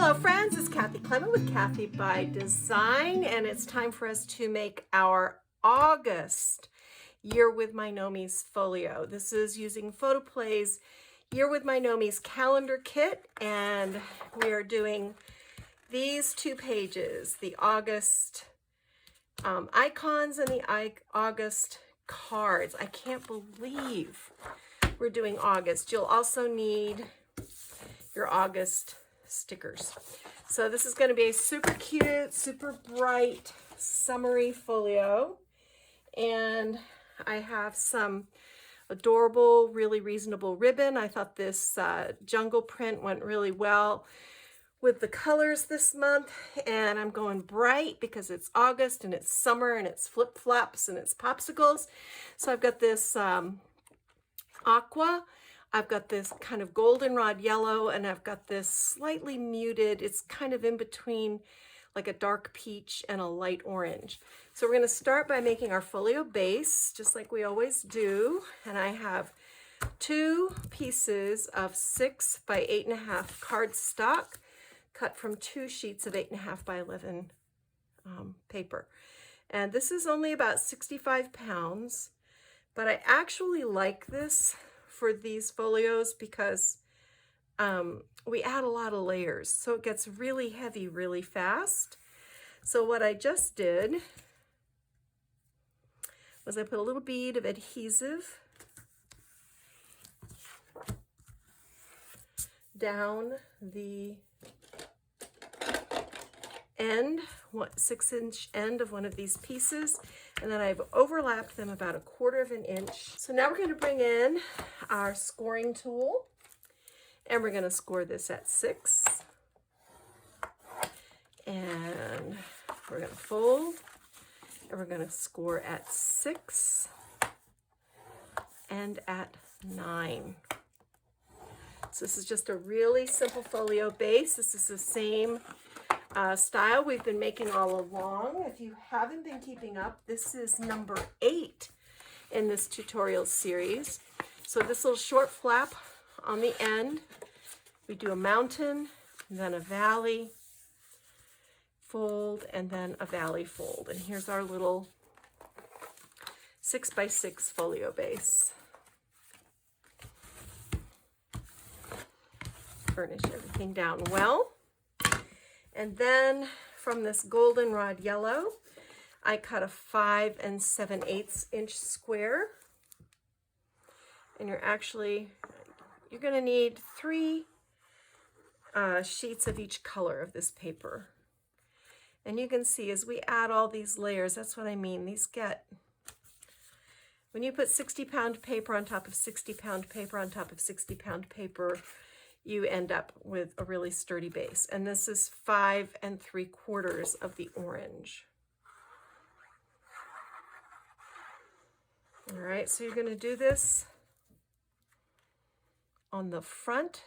Hello friends, it's Kathy Clement with Kathy by Design, and it's time for us to make our August Year with My Gnomies folio. This is using Photoplay's Year with My Gnomies Calendar kit, and we are doing these two pages, the August icons and the August cards. I can't believe we're doing August. You'll also need your August stickers. So this is going to be a super cute, super bright, summery folio. And I have some adorable, really reasonable ribbon. I thought this jungle print went really well with the colors this month. And I'm going bright because it's August and it's summer and it's flip-flops and it's popsicles. So I've got this aqua. I've got this kind of goldenrod yellow, and I've got this slightly muted, it's kind of in between like a dark peach and a light orange. So we're going to start by making our folio base, just like we always do. And I have 2 pieces of 6 by 8.5 cardstock cut from 2 sheets of 8.5 by 11 paper. And this is only about 65 pounds, but I actually like this for these folios because we add a lot of layers, so it gets really heavy really fast. So what I just did was I put a little bead of adhesive down the end, 6-inch end of one of these pieces, and then I've overlapped them about 1/4 inch. So now we're going to bring in our scoring tool, and we're going to score this at 6, and we're going to fold, and we're going to score at 6 and at 9. So this is just a really simple folio base. This is the same style we've been making all along. If you haven't been keeping up, this is number 8 in this tutorial series. So this little short flap on the end, we do a mountain, then a valley fold, and then a valley fold. And here's our little 6 by 6 folio base. Burnish everything down well. And then from this goldenrod yellow, I cut a 5 7/8 inch square. And you're going to need 3 sheets of each color of this paper. And you can see as we add all these layers, that's what I mean. These get, when you put 60-pound paper on top of 60-pound paper on top of 60-pound paper, you end up with a really sturdy base. And this is 5 3/4 of the orange. All right, so you're going to do this on the front.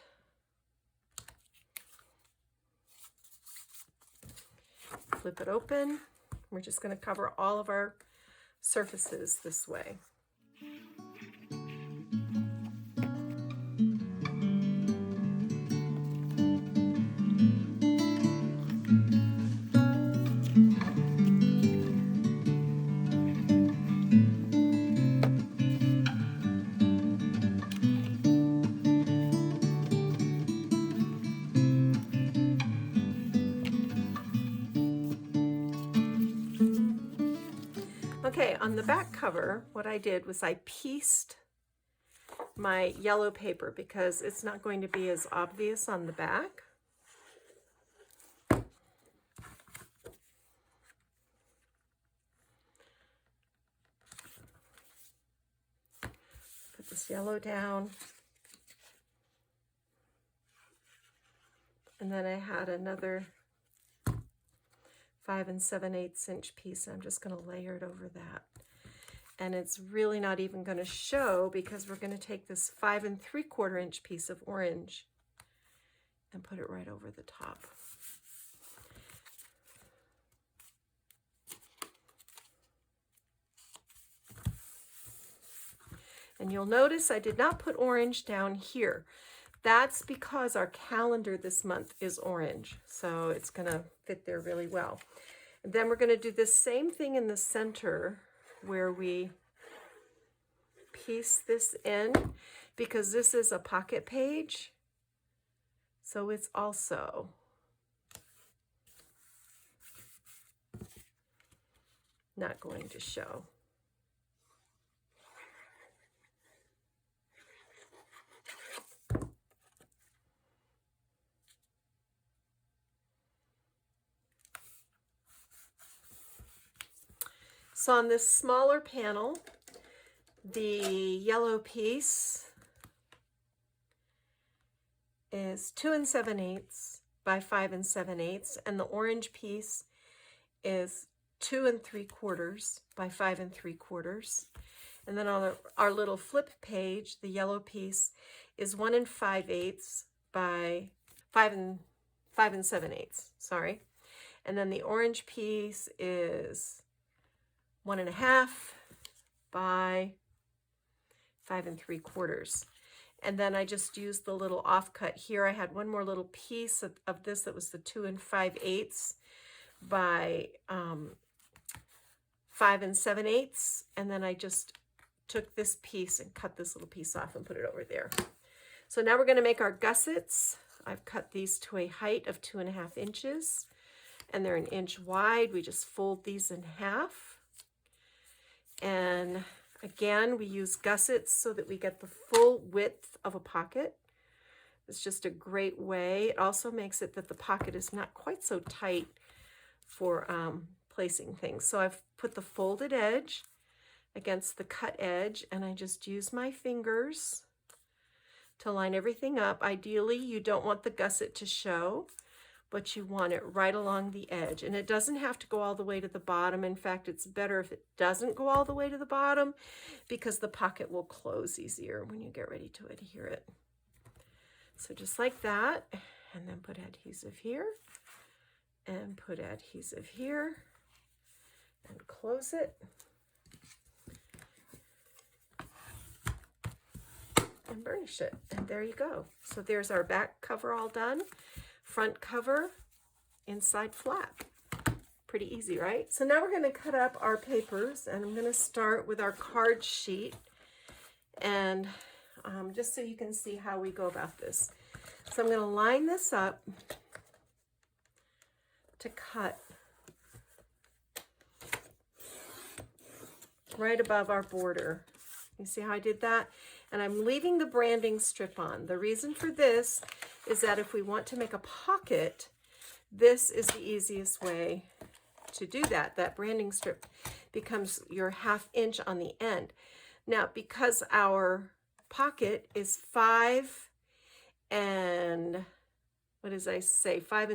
Flip it open. We're just going to cover all of our surfaces this way. Okay, on the back cover, what I did was I pieced my yellow paper because it's not going to be as obvious on the back. Put this yellow down. And then I had another 5 7/8 inch piece. I'm just going to layer it over that. And it's really not even going to show because we're going to take this 5 3/4 inch piece of orange and put it right over the top. And you'll notice I did not put orange down here That's because our calendar this month is orange, so it's going to fit there really well. And then we're going to do the same thing in the center where we piece this in, because this is a pocket page, so it's also not going to show. So on this smaller panel, the yellow piece is 2 7/8 by 5 7/8, and the orange piece is 2 3/4 by 5 3/4. And then on our little flip page, the yellow piece is 1 5/8 by 5 7/8. Sorry. And then the orange piece is 1 1/2 by 5 3/4. And then I just used the little offcut here. I had one more little piece of this that was the 2 5/8 by 5 7/8. And then I just took this piece and cut this little piece off and put it over there. So now we're going to make our gussets. I've cut these to a height of 2 1/2 inches, and they're 1 inch wide. We just fold these in half. And again, we use gussets so that we get the full width of a pocket. It's just a great way. It also makes it that the pocket is not quite so tight for placing things. So I've put the folded edge against the cut edge, and I just use my fingers to line everything up. Ideally, you don't want the gusset to show, but you want it right along the edge. And it doesn't have to go all the way to the bottom. In fact, it's better if it doesn't go all the way to the bottom, because the pocket will close easier when you get ready to adhere it. So just like that, and then put adhesive here, and put adhesive here, and close it. And burnish it, and there you go. So there's our back cover all done. Front cover, inside flat. Pretty easy, right? So now we're going to cut up our papers, and I'm going to start with our card sheet, and just so you can see how we go about this. So I'm going to line this up to cut right above our border. You see how I did that? And I'm leaving the branding strip on. The reason for this is that if we want to make a pocket, this is the easiest way to do that. That branding strip becomes your 1/2 inch on the end. Now, because our pocket is 5 and, what does I say, 5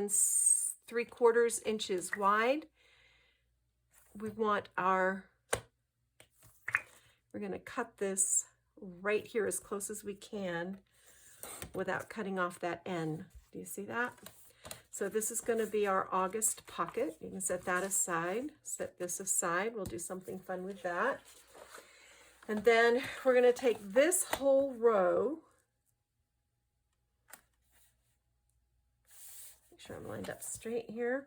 3/4 inches wide, we want our, we're going to cut this right here as close as we can without cutting off that end. Do you see that? So this is going to be our August pocket. You can set that aside, set this aside. We'll do something fun with that. And then we're going to take this whole row, make sure I'm lined up straight here,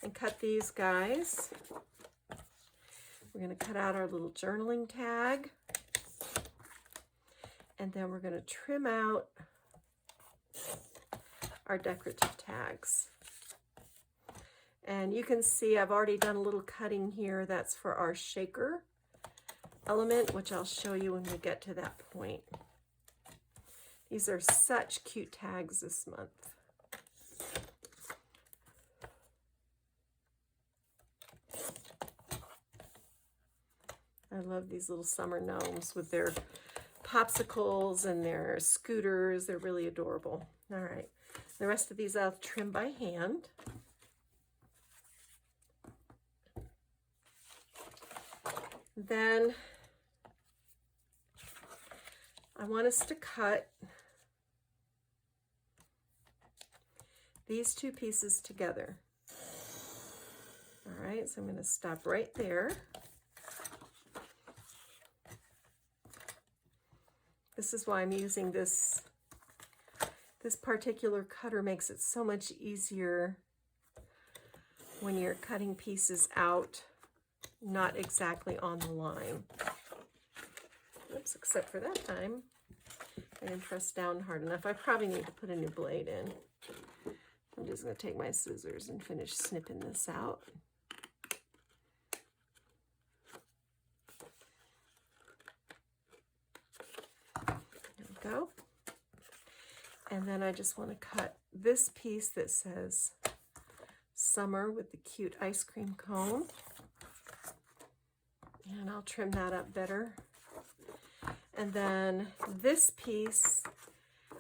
and cut these guys. We're going to cut out our little journaling tag, and then we're going to trim out our decorative tags. And you can see I've already done a little cutting here. That's for our shaker element, which I'll show you when we get to that point. These are such cute tags this month. I love these little summer gnomes with their popsicles and their scooters. They're really adorable. All right, the rest of these I'll trim by hand. Then I want us to cut these two pieces together. All right, so I'm going to stop right there. This is why I'm using this. This particular cutter makes it so much easier when you're cutting pieces out, not exactly on the line. Oops, except for that time, I didn't press down hard enough. I probably need to put a new blade in. I'm just going to take my scissors and finish snipping this out. There we go. And then I just want to cut this piece that says summer with the cute ice cream cone. And I'll trim that up better. And then this piece,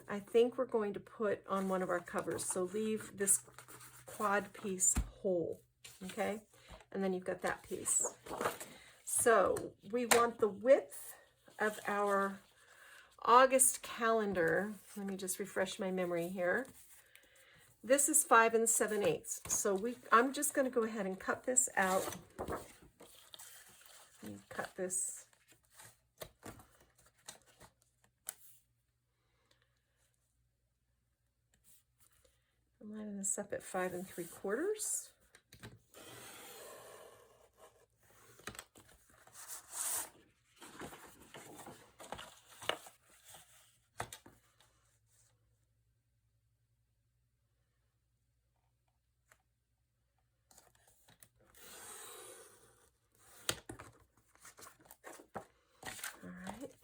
I think we're going to put on one of our covers. So leave this quad piece whole, okay? And then you've got that piece. So we want the width of our August calendar. Let me just refresh my memory here. This is 5 7/8. So I'm just going to go ahead and cut this out. And cut this. I'm lining this up at 5 3/4.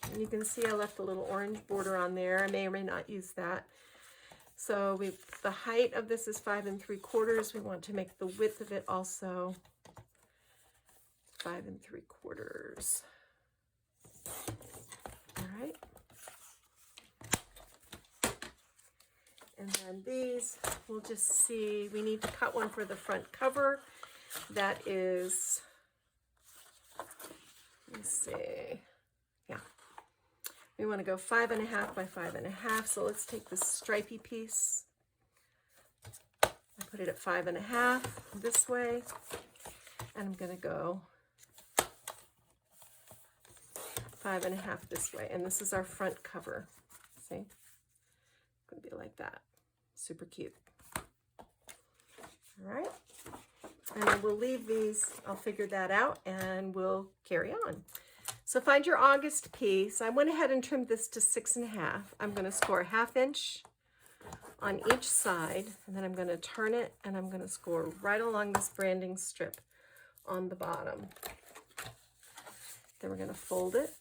And you can see I left a little orange border on there. I may or may not use that. So the height of this is 5 3/4. We want to make the width of it also 5 3/4. All right. And then these, we'll just see, we need to cut one for the front cover. That is, let's see. Yeah. We want to go 5 1/2 by 5 1/2. So let's take this stripy piece. I put it at 5 1/2 this way. And I'm going to go 5 1/2 this way. And this is our front cover. See? It's going to be like that. Super cute. All right. And then we'll leave these. I'll figure that out and we'll carry on. So find your August piece. I went ahead and trimmed this to 6 1/2. I'm going to score 1/2 inch on each side, and then I'm going to turn it and I'm going to score right along this branding strip on the bottom. Then we're going to fold it.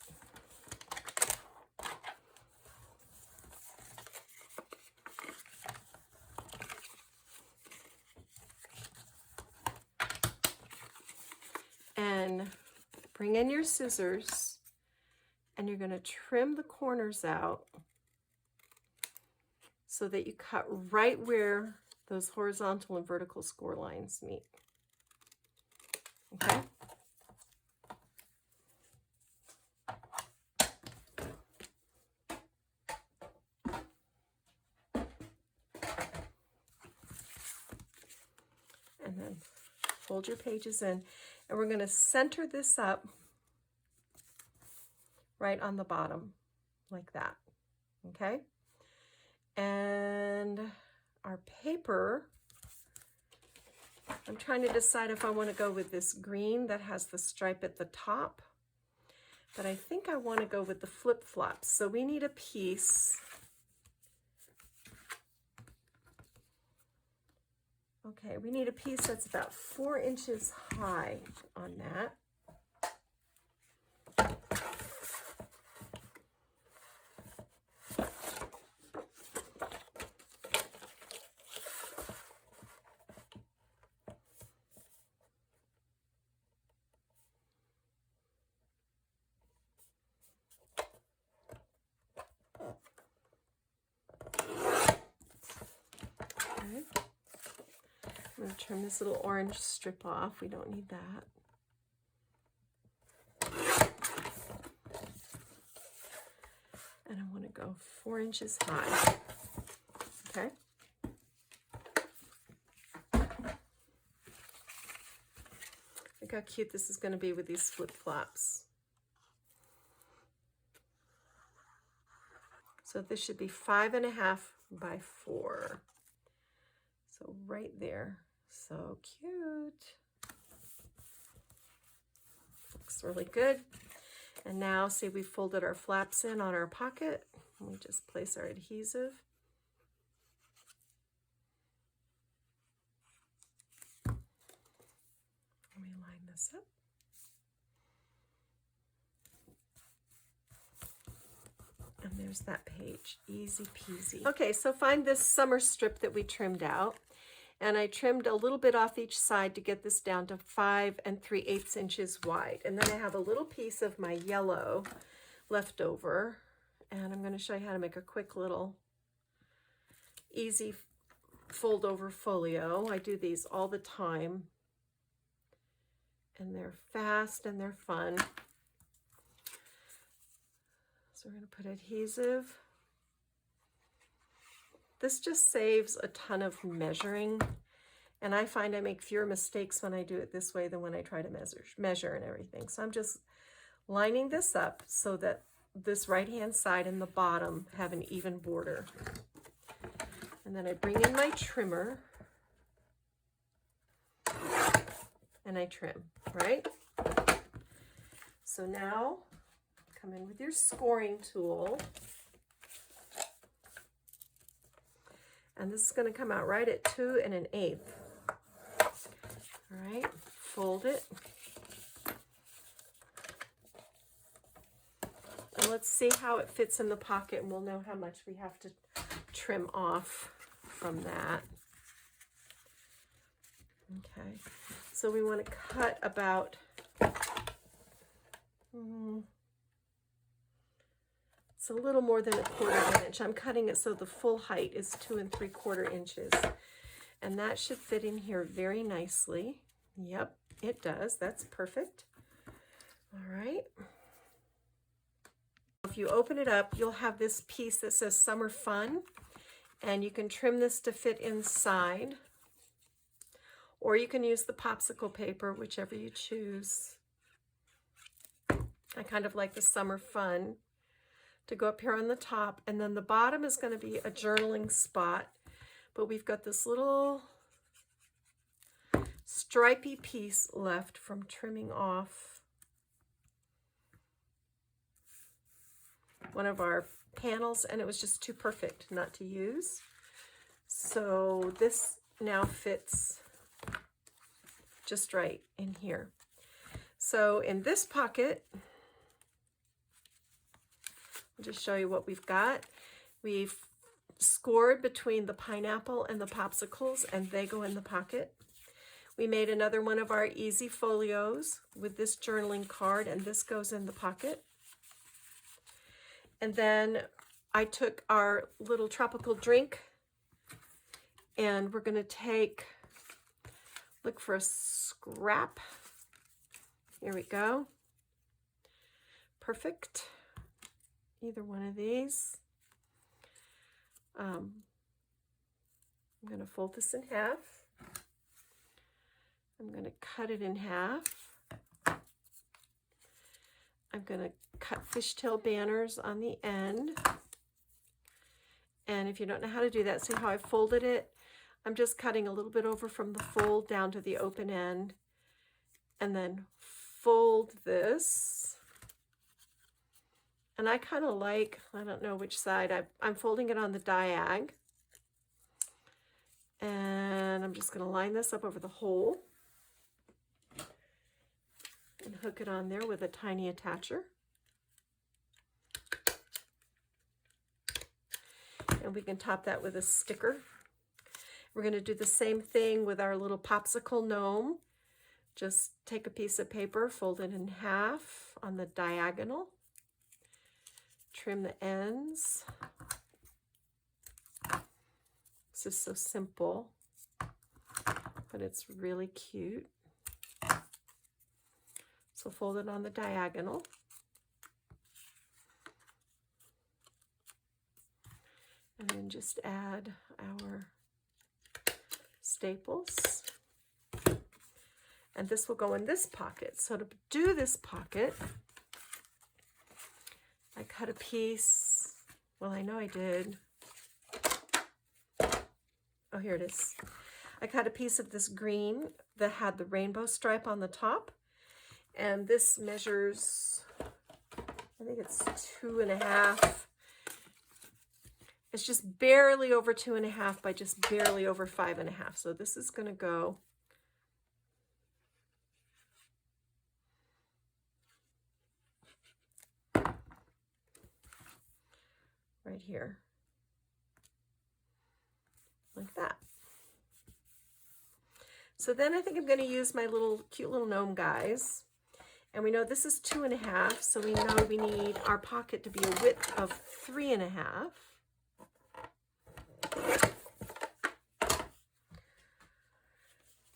And bring in your scissors and you're going to trim the corners out so that you cut right where those horizontal and vertical score lines meet. Okay? And then fold your pages in. And we're going to center this up right on the bottom, like that, okay? And our paper, I'm trying to decide if I want to go with this green that has the stripe at the top, but I think I want to go with the flip-flops. So we need a piece. Okay, we need a piece that's about 4 inches high on that. I'm going to trim this little orange strip off. We don't need that. And I want to go 4 inches high. Okay. Look how cute this is going to be with these flip-flops. So this should be 5.5 by 4. So right there. So cute. Looks really good. And now see, we folded our flaps in on our pocket. We just place our adhesive. Let me line this up. And there's that page, easy peasy. Okay, so find this summer strip that we trimmed out. And I trimmed a little bit off each side to get this down to 5 3/8 inches wide. And then I have a little piece of my yellow left over. And I'm going to show you how to make a quick little easy fold over folio. I do these all the time. And they're fast and they're fun. So we're going to put adhesive. This just saves a ton of measuring, and I find I make fewer mistakes when I do it this way than when I try to measure and everything. So I'm just lining this up so that this right-hand side and the bottom have an even border. And then I bring in my trimmer and I trim, right? So now come in with your scoring tool. And this is going to come out right at 2 1/8. All right, fold it. And let's see how it fits in the pocket, and we'll know how much we have to trim off from that. Okay, so we want to cut about it's a little more than 1/4 inch. I'm cutting it so the full height is 2 3/4 inches. And that should fit in here very nicely. Yep, it does. That's perfect. All right. If you open it up, you'll have this piece that says Summer Fun. And you can trim this to fit inside. Or you can use the popsicle paper, whichever you choose. I kind of like the Summer Fun to go up here on the top, and then the bottom is going to be a journaling spot, but we've got this little stripy piece left from trimming off one of our panels, and it was just too perfect not to use. So this now fits just right in here. So in this pocket, just show you what we've got. We've scored between the pineapple and the popsicles, and they go in the pocket. We made another one of our easy folios with this journaling card, and this goes in the pocket. And then I took our little tropical drink, and we're going to look for a scrap. Here we go. Perfect. Either one of these. I'm going to fold this in half. I'm going to cut it in half. I'm going to cut Fishtail Banners on the end. And if you don't know how to do that, see how I folded it? I'm just cutting a little bit over from the fold down to the open end. And then fold this. And I kind of like, I don't know which side, I'm folding it on the diag. And I'm just going to line this up over the hole. And hook it on there with a tiny attacher. And we can top that with a sticker. We're going to do the same thing with our little Popsicle Gnome. Just take a piece of paper, fold it in half on the diagonal. Trim the ends. This is so simple, but it's really cute. So fold it on the diagonal. And then just add our staples. And this will go in this pocket. So to do this pocket, I cut a piece Well, I know I did. Oh, here it is. I cut a piece of this green that had the rainbow stripe on the top. And this measures, I think it's 2.5. It's just barely over 2.5 by just barely over 5.5. So this is going to go right here, like that. So then I think I'm going to use my cute little gnome guys. And we know this is 2.5, so we know we need our pocket to be a width of 3.5.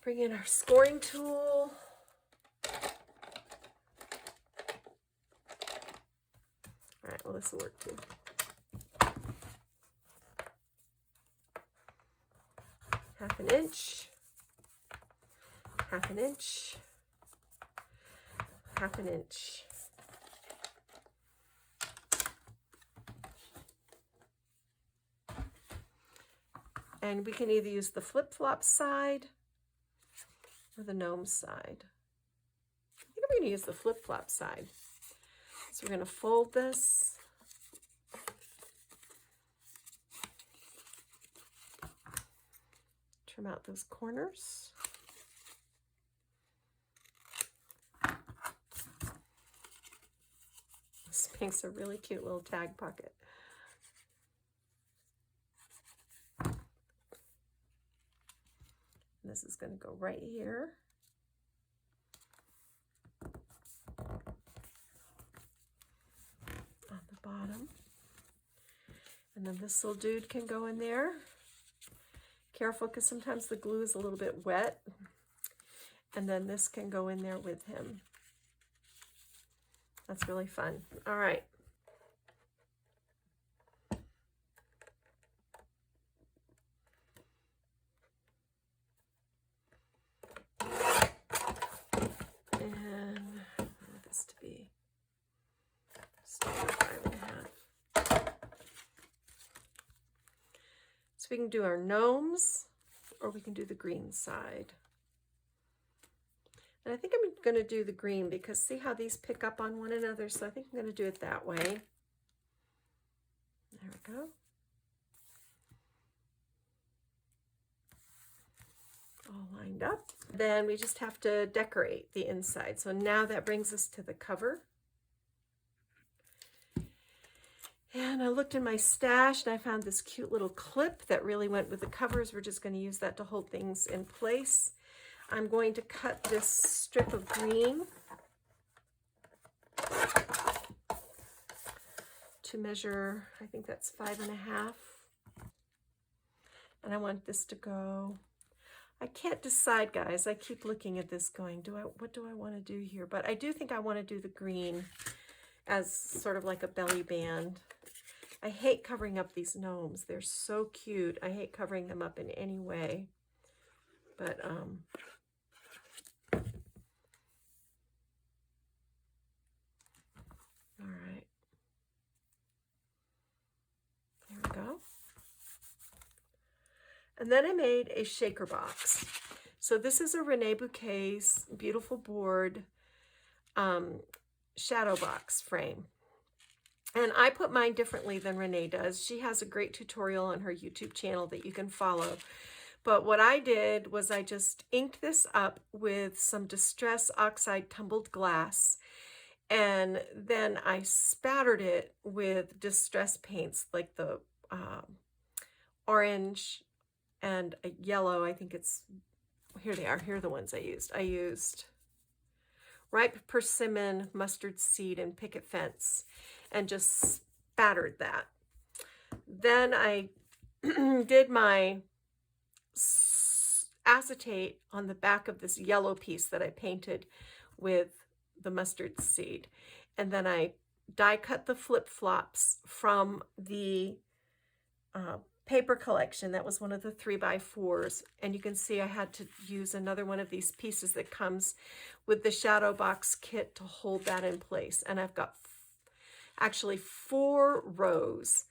Bring in our scoring tool. All right, well, this will work too. Half an inch, half an inch, half an inch. And we can either use the flip-flop side or the gnome side. I think I'm going to use the flip-flop side. So we're going to fold this. Trim out those corners. This makes a really cute little tag pocket. And this is going to go right here. On the bottom. And then this little dude can go in there. Careful, because sometimes the glue is a little bit wet. And then this can go in there with him. That's really fun. All right. And I want this to be 5.5. So we can do our gnomes, or we can do the green side. And I think I'm going to do the green because see how these pick up on one another? So I think I'm going to do it that way. There we go. All lined up. Then we just have to decorate the inside. So now that brings us to the cover. And I looked in my stash and I found this cute little clip that really went with the covers. We're just going to use that to hold things in place. I'm going to cut this strip of green to measure, I think that's 5.5. And I want this to go, I can't decide, guys. I keep looking at this going, what do I want to do here? But I do think I want to do the green as sort of like a belly band. I hate covering up these gnomes. They're so cute. I hate covering them up in any way. But, all right. There we go. And then I made a shaker box. So this is a Renee Bouquet's beautiful board shadow box frame. And I put mine differently than Renee does. She has a great tutorial on her YouTube channel that you can follow. But what I did was I just inked this up with some Distress Oxide tumbled glass. And then I spattered it with distress paints like the orange and a yellow. I think it's, here they are. Here are the ones I used. I used ripe persimmon, mustard seed, and picket fence, and just spattered that. Then I did my acetate on the back of this yellow piece that I painted with the mustard seed. And then I die cut the flip-flops from the paper collection. That was one of the 3x4s. And you can see I had to use another one of these pieces that comes with the shadow box kit to hold that in place. And I've got actually 4 rows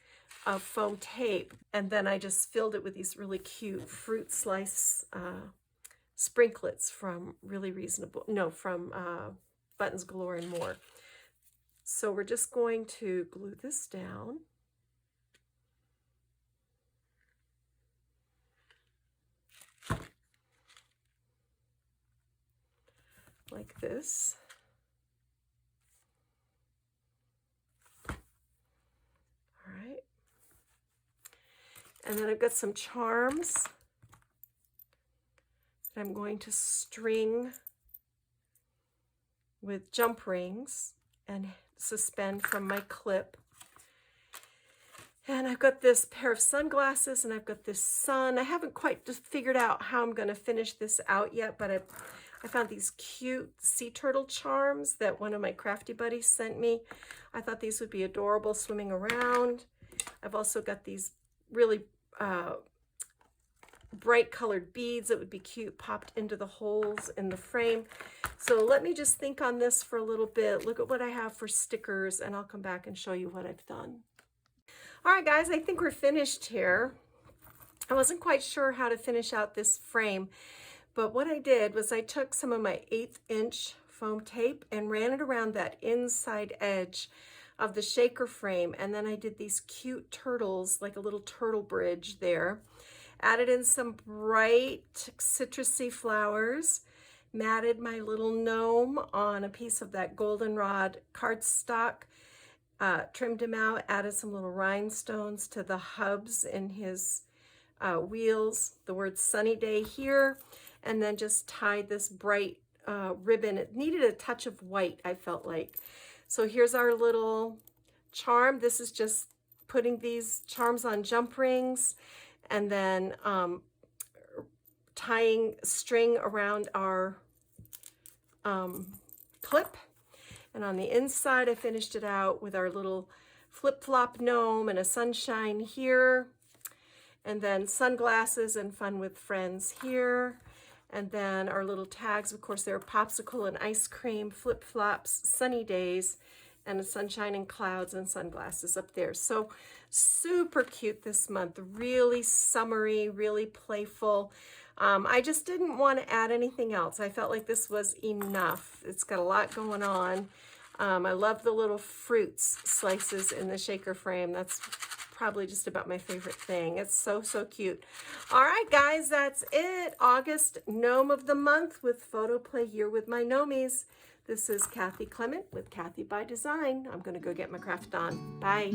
of foam tape, and then I just filled it with these really cute fruit slice sprinklets from Buttons Galore and More. So we're just going to glue this down. Like this. All right. And then I've got some charms that I'm going to string with jump rings and suspend from my clip. And I've got this pair of sunglasses, and I've got this sun. I haven't quite just figured out how I'm going to finish this out yet, but I found these cute sea turtle charms that one of my crafty buddies sent me. I thought these would be adorable swimming around. I've also got these really bright colored beads that would be cute popped into the holes in the frame. So let me just think on this for a little bit. Look at what I have for stickers, and I'll come back and show you what I've done. All right, guys, I think we're finished here. I wasn't quite sure how to finish out this frame, but what I did was I took some of my 1/8 inch foam tape and ran it around that inside edge of the shaker frame, and then I did these cute turtles, like a little turtle bridge there. Added in some bright citrusy flowers, matted my little gnome on a piece of that goldenrod cardstock, trimmed him out, added some little rhinestones to the hubs in his wheels, the word sunny day here, and then just tied this bright ribbon. It needed a touch of white, I felt like. So here's our little charm. This is just putting these charms on jump rings and then tying string around our clip. And on the inside, I finished it out with our little flip-flop gnome and a sunshine here. And then sunglasses and fun with friends here. And then our little tags, of course, they're popsicle and ice cream, flip-flops, sunny days, and a sunshine and clouds and sunglasses up there. So super cute this month, really summery, really playful. I just didn't want to add anything else. I felt like this was enough. It's got a lot going on. I love the little fruits slices in the shaker frame. That's probably just about my favorite thing. It's so, so cute. All right, guys, that's it. August Gnome of the Month with Photoplay here with my Gnomies. This is Kathy Clement with Kathy by Design. I'm going to go get my craft on. Bye.